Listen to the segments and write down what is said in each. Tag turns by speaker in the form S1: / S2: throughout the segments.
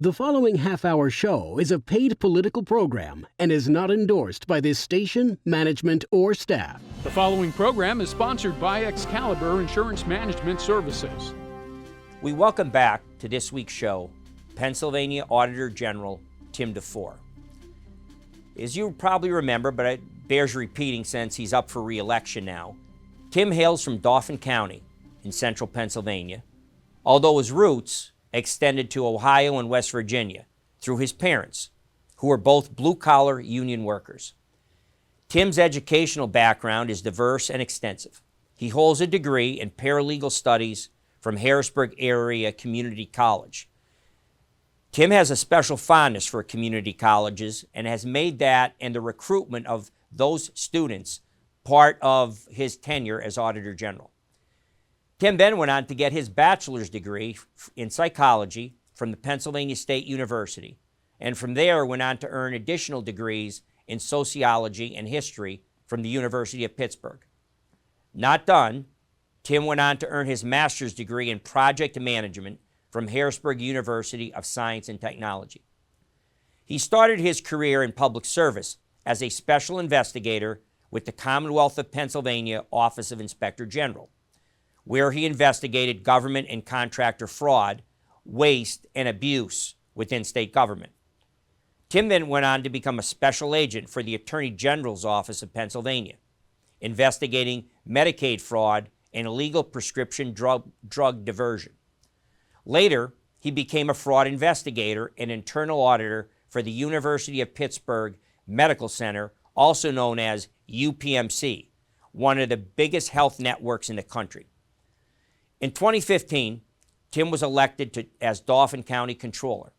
S1: The following half-hour show is a paid political program and is not endorsed by this station, management, or staff.
S2: The following program is sponsored by Excalibur Insurance Management Services.
S3: We welcome back to this week's show Pennsylvania Auditor General Tim DeFoor. As you probably remember, but it bears repeating since he's up for re-election now, Tim hails from Dauphin County in central Pennsylvania, although his roots extended to Ohio and West Virginia through his parents, who were both blue-collar union workers. Tim's educational background is diverse and extensive. He holds a degree in paralegal studies from Harrisburg Area Community College. Tim has a special fondness for community colleges and has made that and the recruitment of those students part of his tenure as Auditor General. Tim then went on to get his bachelor's degree in psychology from the Pennsylvania State University, and from there went on to earn additional degrees in sociology and history from the University of Pittsburgh. Not done, Tim went on to earn his master's degree in project management from Harrisburg University of Science and Technology. He started his career in public service as a special investigator with the Commonwealth of Pennsylvania Office of Inspector General, where he investigated government and contractor fraud, waste, and abuse within state government. Tim then went on to become a special agent for the Attorney General's Office of Pennsylvania, investigating Medicaid fraud and illegal prescription drug diversion. Later, he became a fraud investigator and internal auditor for the University of Pittsburgh Medical Center, also known as UPMC, one of the biggest health networks in the country. In 2015, Tim was elected as Dauphin County Controller,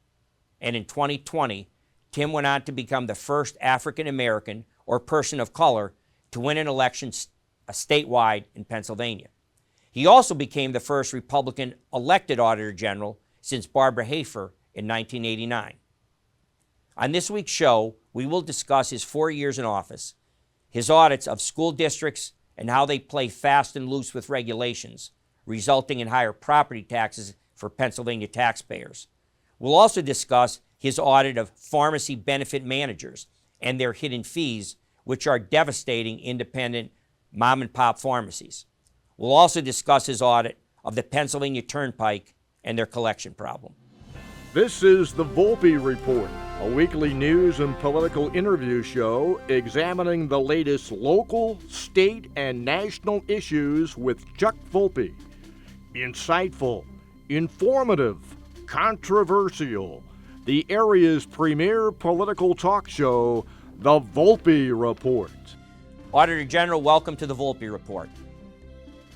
S3: and in 2020, Tim went on to become the first African American or person of color to win an election statewide in Pennsylvania. He also became the first Republican elected Auditor General since Barbara Hafer in 1989. On this week's show, we will discuss his 4 years in office, his audits of school districts and how they play fast and loose with regulations, resulting in higher property taxes for Pennsylvania taxpayers. We'll also discuss his audit of pharmacy benefit managers and their hidden fees, which are devastating independent mom-and-pop pharmacies. We'll also discuss his audit of the Pennsylvania Turnpike and their collection problem.
S4: This is the Volpe Report, a weekly news and political interview show examining the latest local, state, and national issues with Chuck Volpe. Insightful, informative, controversial. The area's premier political talk show, the Volpe Report.
S3: Auditor General, welcome to the Volpe Report.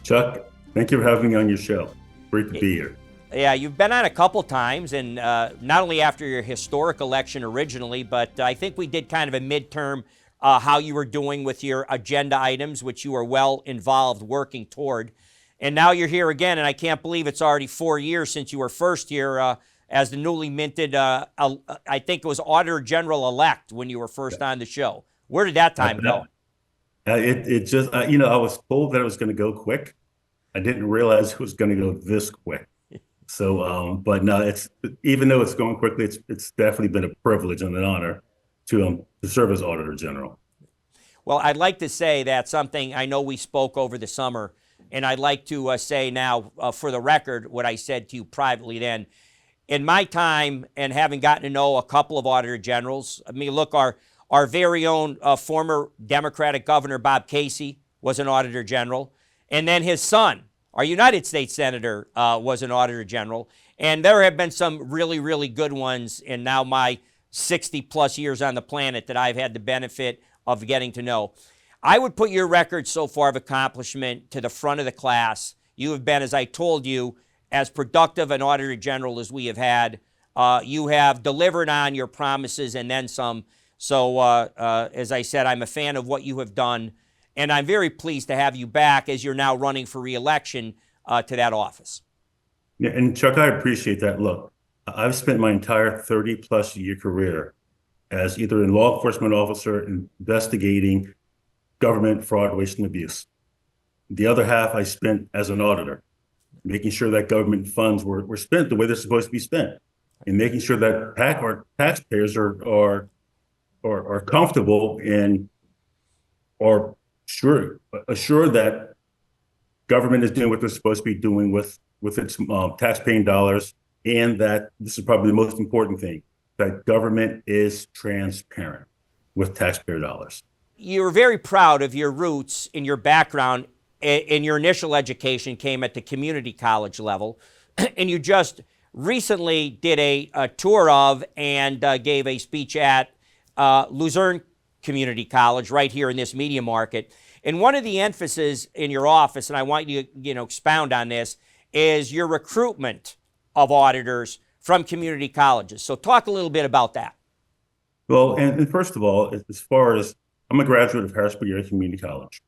S5: Chuck, thank you for having me on your show. Great to be here.
S3: Yeah, you've been on a couple times, and not only after your historic election originally, but I think we did kind of a midterm how you were doing with your agenda items, which you were well involved working toward. And now you're here again, and I can't believe it's already 4 years since you were first here as the newly minted, I think it was Auditor General-elect when you were first on the show. Where did that time go?
S5: It just, I was told that it was going to go quick. I didn't realize it was going to go this quick. So, but no, it's, even though it's going quickly, it's definitely been a privilege and an honor to serve as Auditor General.
S3: Well, I'd like to say that something I know we spoke over the summer, and I'd like to say now, for the record, what I said to you privately then. In my time, and having gotten to know a couple of Auditor Generals, I mean, look, our very own former Democratic Governor Bob Casey was an Auditor General, and then his son, our United States Senator, was an Auditor General, and there have been some really, really good ones in now my 60-plus years on the planet that I've had the benefit of getting to know. I would put your record so far of accomplishment to the front of the class. You have been, as I told you, as productive an Auditor General as we have had. You have delivered on your promises and then some. So, as I said, I'm a fan of what you have done, and I'm very pleased to have you back as you're now running for re-election to that office.
S5: Yeah, and Chuck, I appreciate that. Look, I've spent my entire 30-plus year career as either a law enforcement officer investigating government fraud, waste, and abuse. The other half I spent as an auditor, making sure that government funds were spent the way they're supposed to be spent. and making sure that our taxpayers are comfortable and are assured that government is doing what they're supposed to be doing with its tax-paying dollars, and that this is probably the most important thing, that government is transparent with taxpayer dollars.
S3: You're very proud of your roots in your background, and your initial education came at the community college level, and you just recently did a tour of and gave a speech at Luzerne Community College right here in this media market. And one of the emphases in your office, and I want you to expound on this, is your recruitment of auditors from community colleges. So talk a little bit about that.
S5: Well, and first of all, as far as I'm a graduate of Harrisburg Area Community College.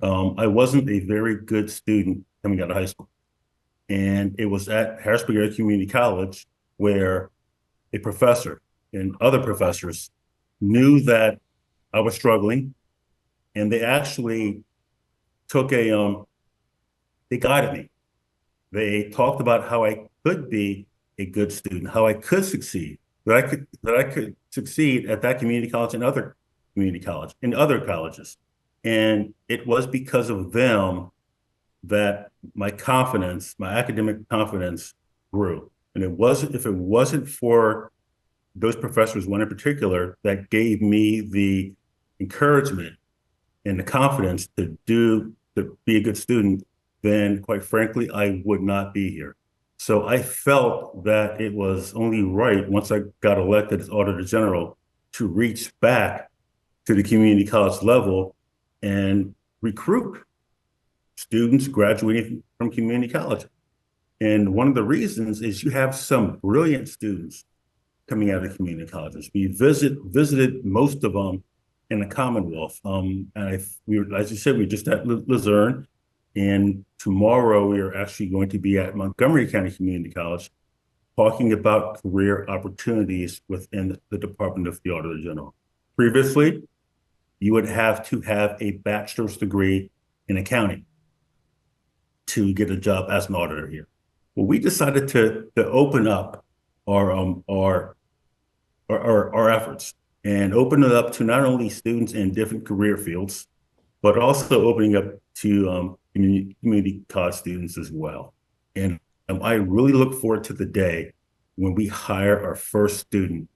S5: I wasn't a very good student coming out of high school. And it was at Harrisburg Area Community College where a professor and other professors knew that I was struggling, and they actually took they guided me. They talked about how I could be a good student, how I could succeed, that I could succeed at that community college and other community college and other colleges. And it was because of them that my confidence, my academic confidence grew. And if it wasn't for those professors, one in particular, that gave me the encouragement and the confidence to be a good student, then quite frankly, I would not be here. So I felt that it was only right, once I got elected as Auditor General, to reach back to the community college level and recruit students graduating from community college. And one of the reasons is you have some brilliant students coming out of community colleges. We visited most of them in the Commonwealth. As you said, we were just at Luzerne, and tomorrow we are actually going to be at Montgomery County Community College talking about career opportunities within the Department of the Auditor General. Previously, you would have to have a bachelor's degree in accounting to get a job as an auditor here. Well, we decided to open up our efforts and open it up to not only students in different career fields, but also opening up to community college students as well. And I really look forward to the day when we hire our first student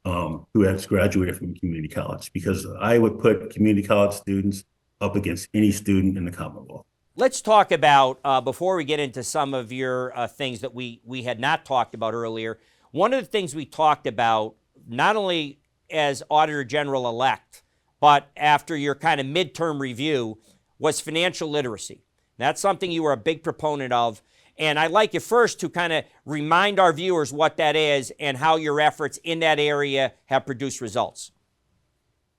S5: who has graduated from community college, because I would put community college students up against any student in the Commonwealth.
S3: Let's talk about, before we get into some of your things that we had not talked about earlier, one of the things we talked about, not only as Auditor General-elect, but after your kind of midterm review, was financial literacy. That's something you were a big proponent of. And I'd like you first to kind of remind our viewers what that is and how your efforts in that area have produced results.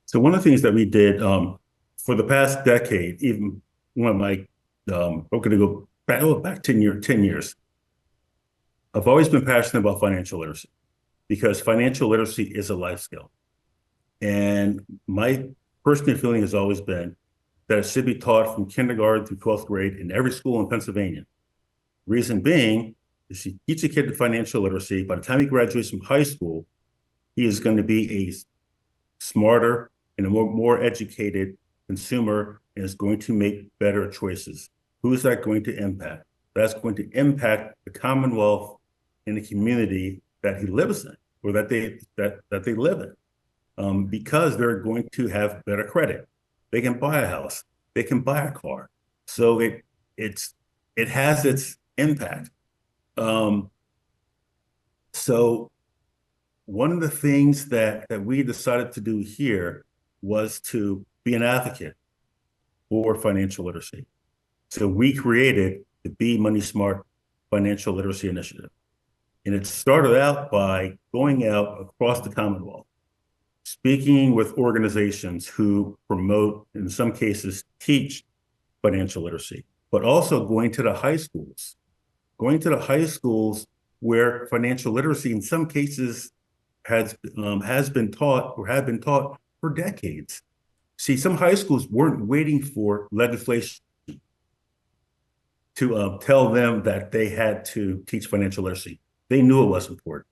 S5: So one of the things that we did for the past decade, even one of my, we're going to go back 10 years, I've always been passionate about financial literacy because financial literacy is a life skill. And my personal feeling has always been that it should be taught from kindergarten through 12th grade in every school in Pennsylvania. Reason being is you teach a kid the financial literacy, by the time he graduates from high school, he is going to be a smarter and a more educated consumer and is going to make better choices. Who is that going to impact? That's going to impact the Commonwealth and the community that he lives in, or that they live in, because they're going to have better credit. They can buy a house, they can buy a car. So it has its impact. So one of the things that we decided to do here was to be an advocate for financial literacy. So we created the Be Money Smart Financial Literacy Initiative. And it started out by going out across the Commonwealth, speaking with organizations who promote, in some cases, teach financial literacy, but also going to the high schools where financial literacy in some cases has been taught or have been taught for decades. See, some high schools weren't waiting for legislation to tell them that they had to teach financial literacy. They knew it was important.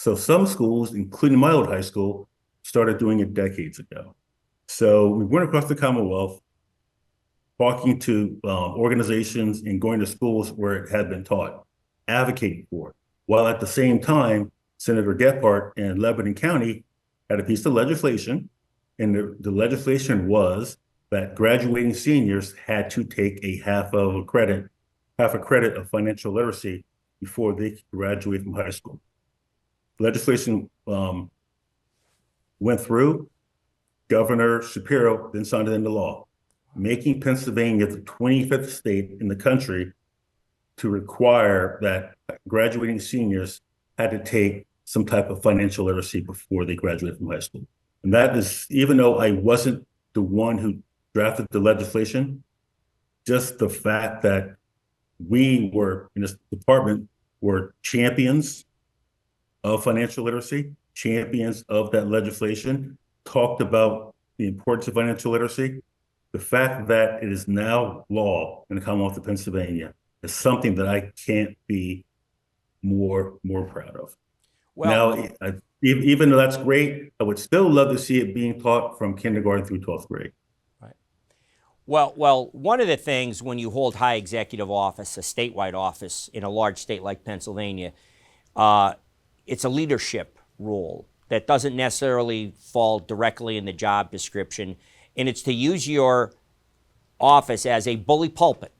S5: So some schools, including my old high school, started doing it decades ago. So we went across the Commonwealth, talking to organizations and going to schools where it had been taught, advocating for it. While at the same time, Senator Gephardt in Lebanon County had a piece of legislation, and the legislation was that graduating seniors had to take a half a credit of financial literacy before they could graduate from high school. Legislation went through. Governor Shapiro then signed it into law, making Pennsylvania the 25th state in the country to require that graduating seniors had to take some type of financial literacy before they graduate from high school. And that is, even though I wasn't the one who drafted the legislation, just the fact that we were in this department were champions of financial literacy, champions of that legislation, talked about the importance of financial literacy. The fact that it is now law in the Commonwealth of Pennsylvania is something that I can't be more proud of. Well, now, even though that's great, I would still love to see it being taught from kindergarten through 12th grade.
S3: Right. Well, one of the things when you hold high executive office, a statewide office in a large state like Pennsylvania, it's a leadership role that doesn't necessarily fall directly in the job description, and it's to use your office as a bully pulpit.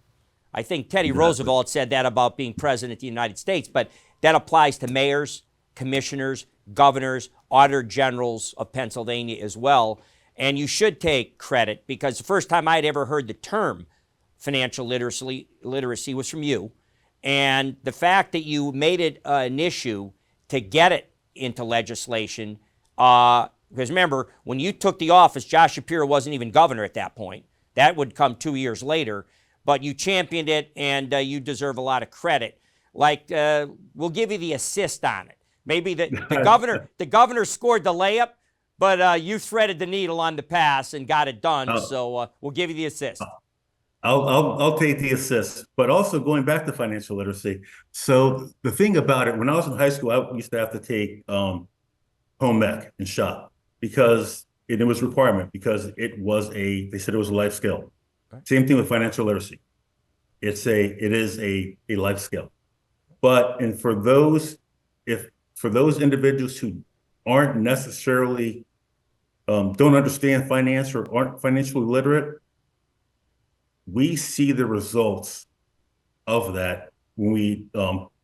S3: I think Teddy Roosevelt said that about being president of the United States, but that applies to mayors, commissioners, governors, auditor generals of Pennsylvania as well. And you should take credit, because the first time I'd ever heard the term financial literacy was from you. And the fact that you made it an issue to get it into legislation, because remember, when you took the office, Josh Shapiro wasn't even governor at that point. That would come 2 years later. But you championed it, and you deserve a lot of credit. Like, we'll give you the assist on it. Maybe the governor scored the layup, but you threaded the needle on the pass and got it done. So we'll give you the assist.
S5: I'll take the assist. But also going back to financial literacy. So the thing about it, when I was in high school, I used to have to take home ec and shop because it was a requirement, because they said it was a life skill. Right. Same thing with financial literacy. It is a life skill. But for those individuals who aren't necessarily don't understand finance or aren't financially literate, we see the results of that when we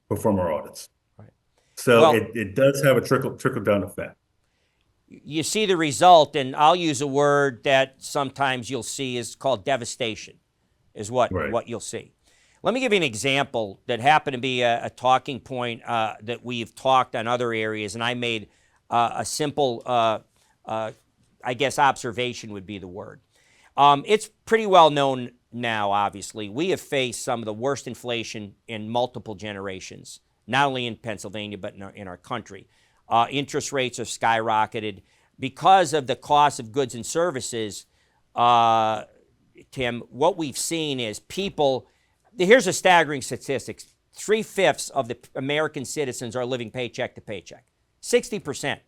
S5: perform our audits. Right. So it does have a trickle down effect.
S3: You see the result, and I'll use a word that sometimes you'll see is called devastation, is what you'll see. Let me give you an example that happened to be a talking point that we've talked on other areas, and I made a simple, I guess observation would be the word. It's pretty well known now, obviously. We have faced some of the worst inflation in multiple generations, not only in Pennsylvania, but in our country. Interest rates have skyrocketed because of the cost of goods and services. Tim, what we've seen is people, here's a staggering statistic. 3/5 of the American citizens are living paycheck to paycheck, 60%.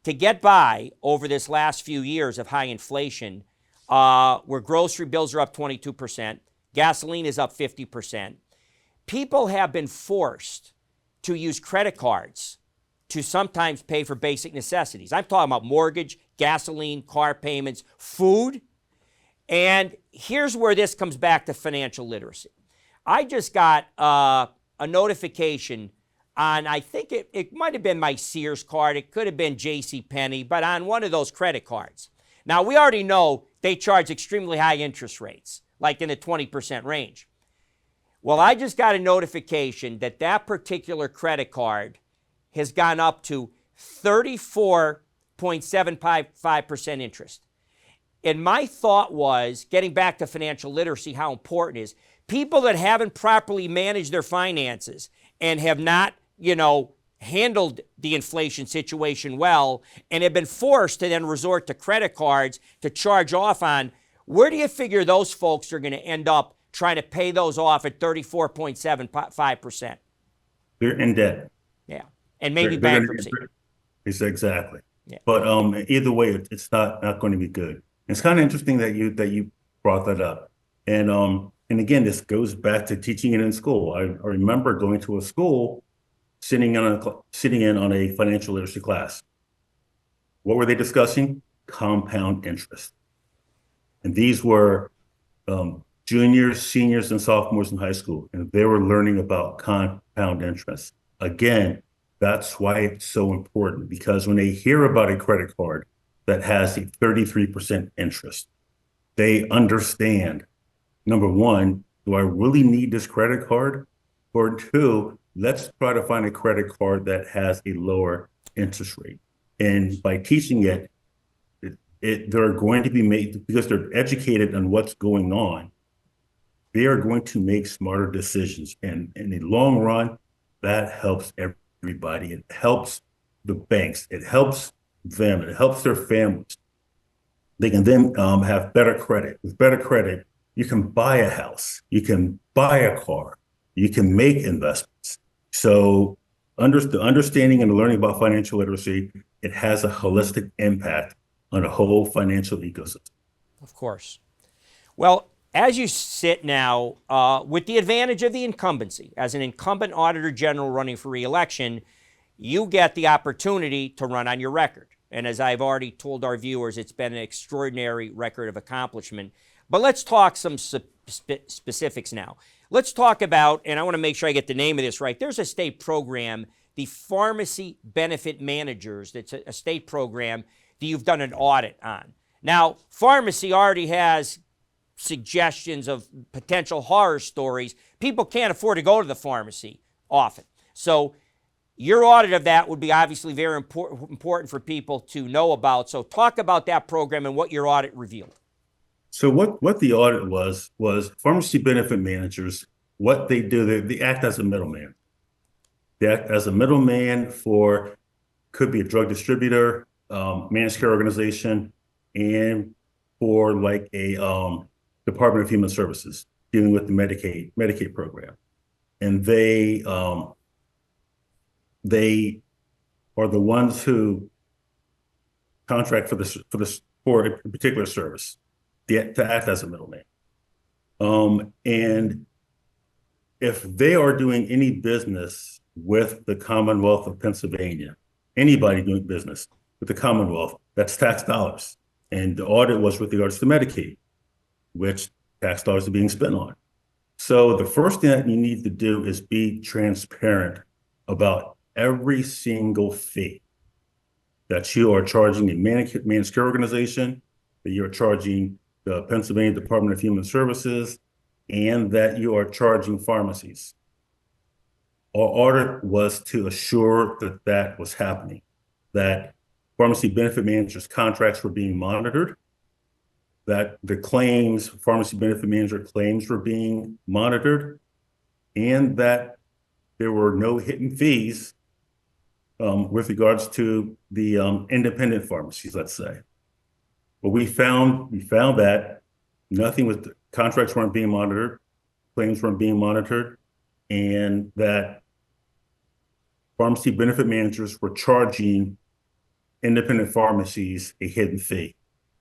S3: To get by over this last few years of high inflation, where grocery bills are up 22%, gasoline is up 50%, people have been forced to use credit cards to sometimes pay for basic necessities. I'm talking about mortgage, gasoline, car payments, food. And here's where this comes back to financial literacy. I just got a notification on, I think it might have been my Sears card, it could have been JCPenney, but on one of those credit cards. Now, we already know they charge extremely high interest rates, like in the 20% range. Well, I just got a notification that that particular credit card has gone up to 34.755% interest. And my thought was, getting back to financial literacy, how important it is, people that haven't properly managed their finances and have not, handled the inflation situation well and have been forced to then resort to credit cards to charge off on, where do you figure those folks are going to end up trying to pay those off at 34.75%?
S5: They're in debt.
S3: Yeah. and maybe
S5: They're gonna
S3: bankruptcy.
S5: It's exactly.
S3: Yeah.
S5: But either way, it's not going to be good. It's kind of interesting that you brought that up. And again, this goes back to teaching it in school. I remember going to a school, sitting in on a financial literacy class. What were they discussing? Compound interest. And these were juniors, seniors, and sophomores in high school, and they were learning about compound interest. Again, that's why it's so important, because when they hear about a credit card that has a 33% interest, they understand, number one, do I really need this credit card? Or two, let's try to find a credit card that has a lower interest rate. And by teaching it, they're going to be made, because they're educated on what's going on, they are going to make smarter decisions. And in the long run, that helps everybody. It helps the banks. It helps them. It helps their families. They can then have better credit. With better credit, you can buy a house. You can buy a car. You can make investments. So the understanding and the learning about financial literacy, it has a holistic impact on the whole financial ecosystem.
S3: Of course. Well, as you sit now, with the advantage of the incumbency, as an incumbent Auditor General running for re-election, you get the opportunity to run on your record. And as I've already told our viewers, it's been an extraordinary record of accomplishment. But let's talk some specifics now. Let's talk about, and I want to make sure I get the name of this right, there's a state program, the Pharmacy Benefit Managers, that's a state program that you've done an audit on. Now, pharmacy already has suggestions of potential horror stories. People can't afford to go to the pharmacy often. So your audit of that would be obviously very important for people to know about. So talk about that program and what your audit revealed.
S5: So what the audit was pharmacy benefit managers, what they do, they act as a middleman. They act as a middleman for, could be a drug distributor, managed care organization, and for like a Department of Human Services dealing with the Medicaid program. And they are the ones who contract for a particular service to act as a middleman. And if they are doing any business with the Commonwealth of Pennsylvania, anybody doing business with the Commonwealth, that's tax dollars. And the audit was with regards to Medicaid, which tax dollars are being spent on. So the first thing that you need to do is be transparent about every single fee that you are charging a managed care organization, that you're charging the Pennsylvania Department of Human Services, and that you are charging pharmacies. Our audit was to assure that that was happening, that pharmacy benefit managers' contracts were being monitored, that the claims, pharmacy benefit manager claims were being monitored, and that there were no hidden fees with regards to the independent pharmacies, let's say. But we found that nothing was, contracts weren't being monitored, claims weren't being monitored, and that pharmacy benefit managers were charging independent pharmacies a hidden fee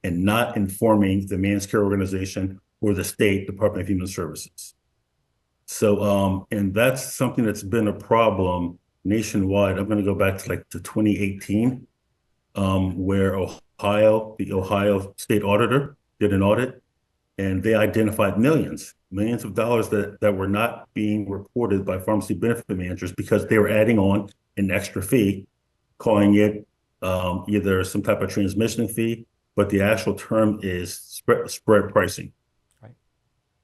S5: and not informing the managed care organization or the state Department of Human Services. So, and that's something that's been a problem nationwide. I'm going to go back to 2018, where the Ohio State Auditor did an audit, and they identified millions of dollars that were not being reported by pharmacy benefit managers because they were adding on an extra fee, calling it either some type of transmission fee, but the actual term is spread pricing. Right.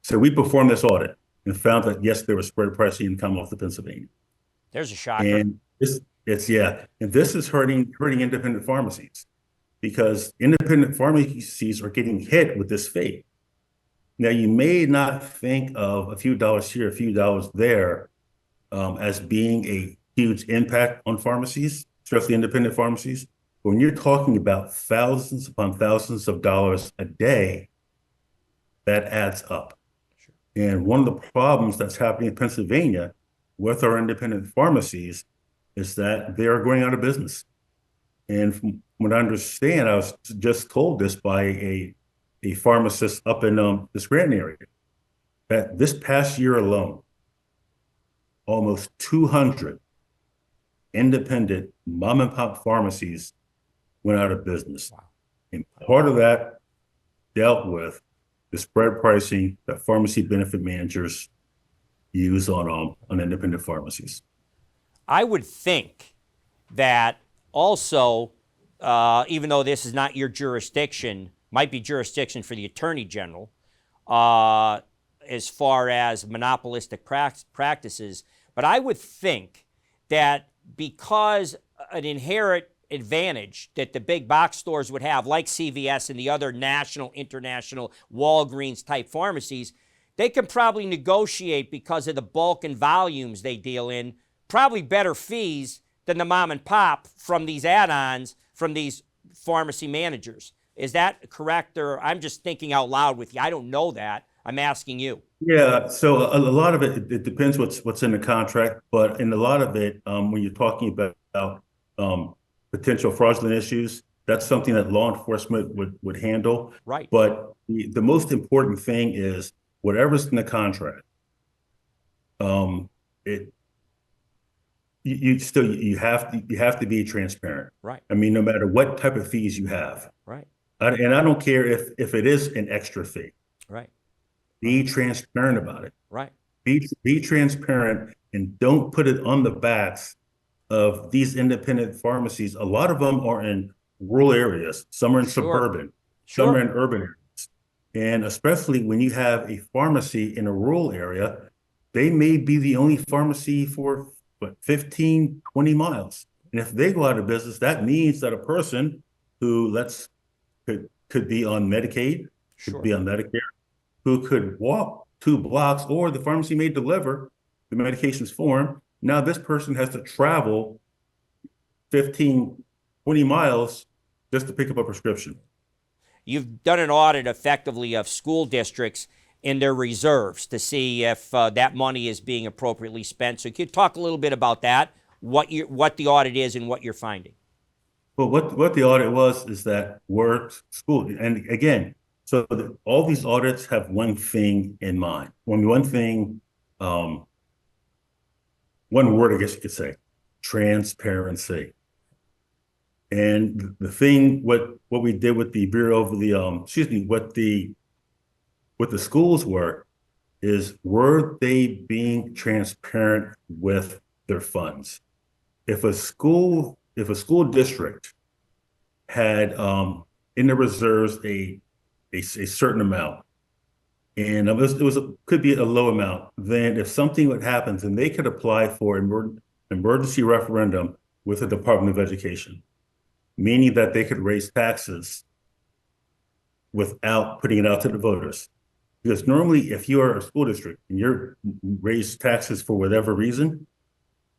S5: So we performed this audit and found that, yes, there was spread pricing in the Commonwealth of Pennsylvania.
S3: There's a shocker.
S5: And this is hurting independent pharmacies, because independent pharmacies are getting hit with this fee. Now, you may not think of a few dollars here, a few dollars there, as being a huge impact on pharmacies, especially independent pharmacies. But when you're talking about thousands upon thousands of dollars a day, that adds up. Sure. And one of the problems that's happening in Pennsylvania with our independent pharmacies is that they are going out of business. And from what I understand, I was just told this by a pharmacist up in the Scranton area, that this past year alone, almost 200 independent mom and pop pharmacies went out of business.
S3: Wow.
S5: And part of that dealt with the spread pricing that pharmacy benefit managers use on independent pharmacies.
S3: I would think that also, even though this is not your jurisdiction, might be jurisdiction for the Attorney General, as far as monopolistic practices, but I would think that because an inherent advantage that the big box stores would have, like CVS and the other national, international, Walgreens type pharmacies, they can probably negotiate, because of the bulk and volumes they deal in, probably better fees than the mom and pop from these add-ons from these pharmacy managers. Is that correct? Or I'm just thinking out loud with you. I don't know that. I'm asking you.
S5: Yeah, so a lot of it depends what's in the contract, but in a lot of it, when you're talking about potential fraudulent issues, that's something that law enforcement would handle.
S3: Right.
S5: But the most important thing is whatever's in the contract. You have to be transparent.
S3: Right.
S5: I mean, no matter what type of fees you have.
S3: Right.
S5: And I don't care if it is an extra fee.
S3: Right.
S5: Be transparent about it.
S3: Right.
S5: Be transparent, and don't put it on the backs of these independent pharmacies. A lot of them are in rural areas. Some are in suburban. Some are in urban areas. And especially when you have a pharmacy in a rural area, they may be the only pharmacy for 15, 20 miles. And if they go out of business, that means that a person who could be on Medicaid, could be on Medicare, who could walk 2 blocks, or the pharmacy may deliver the medications for him. Now this person has to travel 15, 20 miles just to pick up a prescription.
S3: You've done an audit effectively of school districts in their reserves to see if that money is being appropriately spent. So can you talk a little bit about that, what the audit is and what you're finding?
S5: Well, what the audit was is that school, and again, so all these audits have one thing in mind. One word, I guess you could say, transparency. And the thing, what we did with the Bureau of the, what the schools were they being transparent with their funds? If a school district had in the reserves a certain amount, and could be a low amount, then if something would happen, then they could apply for an emergency referendum with the Department of Education, meaning that they could raise taxes without putting it out to the voters. Because normally, if you are a school district and you're raise taxes for whatever reason,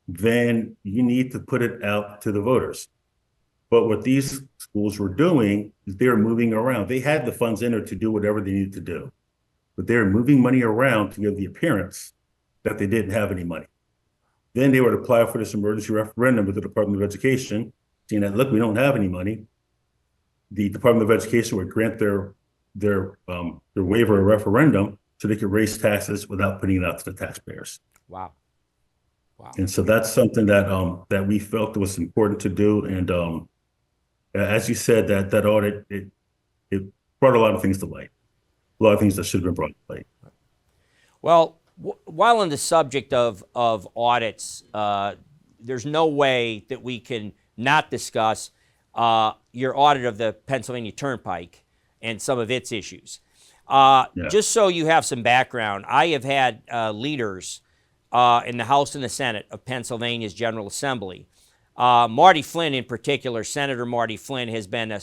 S5: then you need to put it out to the voters. But what these schools were doing is they were moving around. They had the funds in there to do whatever they needed to do, but they were moving money around to give the appearance that they didn't have any money. Then they would apply for this emergency referendum with the Department of Education, saying that, look, we don't have any money. The Department of Education would grant their waiver or referendum so they could raise taxes without putting it out to the taxpayers.
S3: Wow.
S5: And so that's something that we felt was important to do. And as you said, that audit, it brought a lot of things to light, a lot of things that should have been brought to light.
S3: Well, while on the subject of audits, there's no way that we can not discuss your audit of the Pennsylvania Turnpike and some of its issues. Just so you have some background, I have had leaders in the House and the Senate of Pennsylvania's General Assembly. Marty Flynn in particular, Senator Marty Flynn, has been a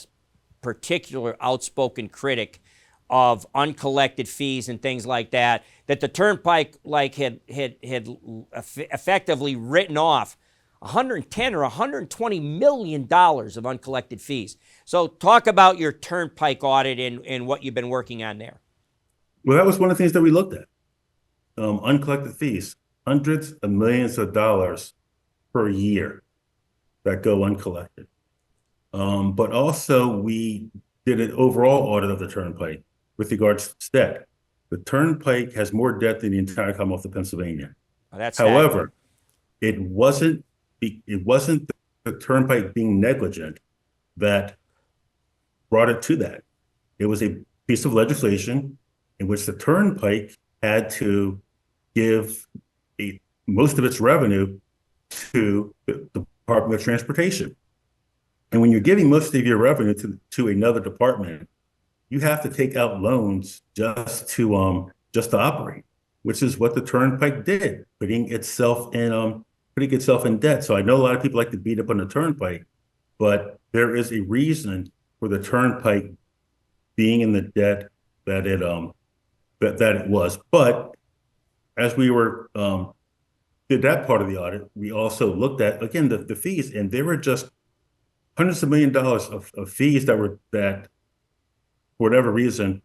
S3: particular outspoken critic of uncollected fees and things like that, that the Turnpike had effectively written off $110 or $120 million of uncollected fees. So talk about your Turnpike audit and what you've been working on there.
S5: Well, that was one of the things that we looked at. Uncollected fees, hundreds of millions of dollars per year. that go uncollected. But also we did an overall audit of the Turnpike with regards to debt. The Turnpike has more debt than the entire Commonwealth of Pennsylvania.
S3: Well, that's
S5: However, it wasn't the Turnpike being negligent that brought it to that. It was a piece of legislation in which the Turnpike had to give most of its revenue to the Department of Transportation. And when you're giving most of your revenue to another department, you have to take out loans just to operate, which is what the Turnpike did, putting itself in debt. So I know a lot of people like to beat up on the Turnpike, but there is a reason for the Turnpike being in the debt that it was. But as we were did that part of the audit, we also looked at again the fees, and there were just hundreds of $millions of fees that for whatever reason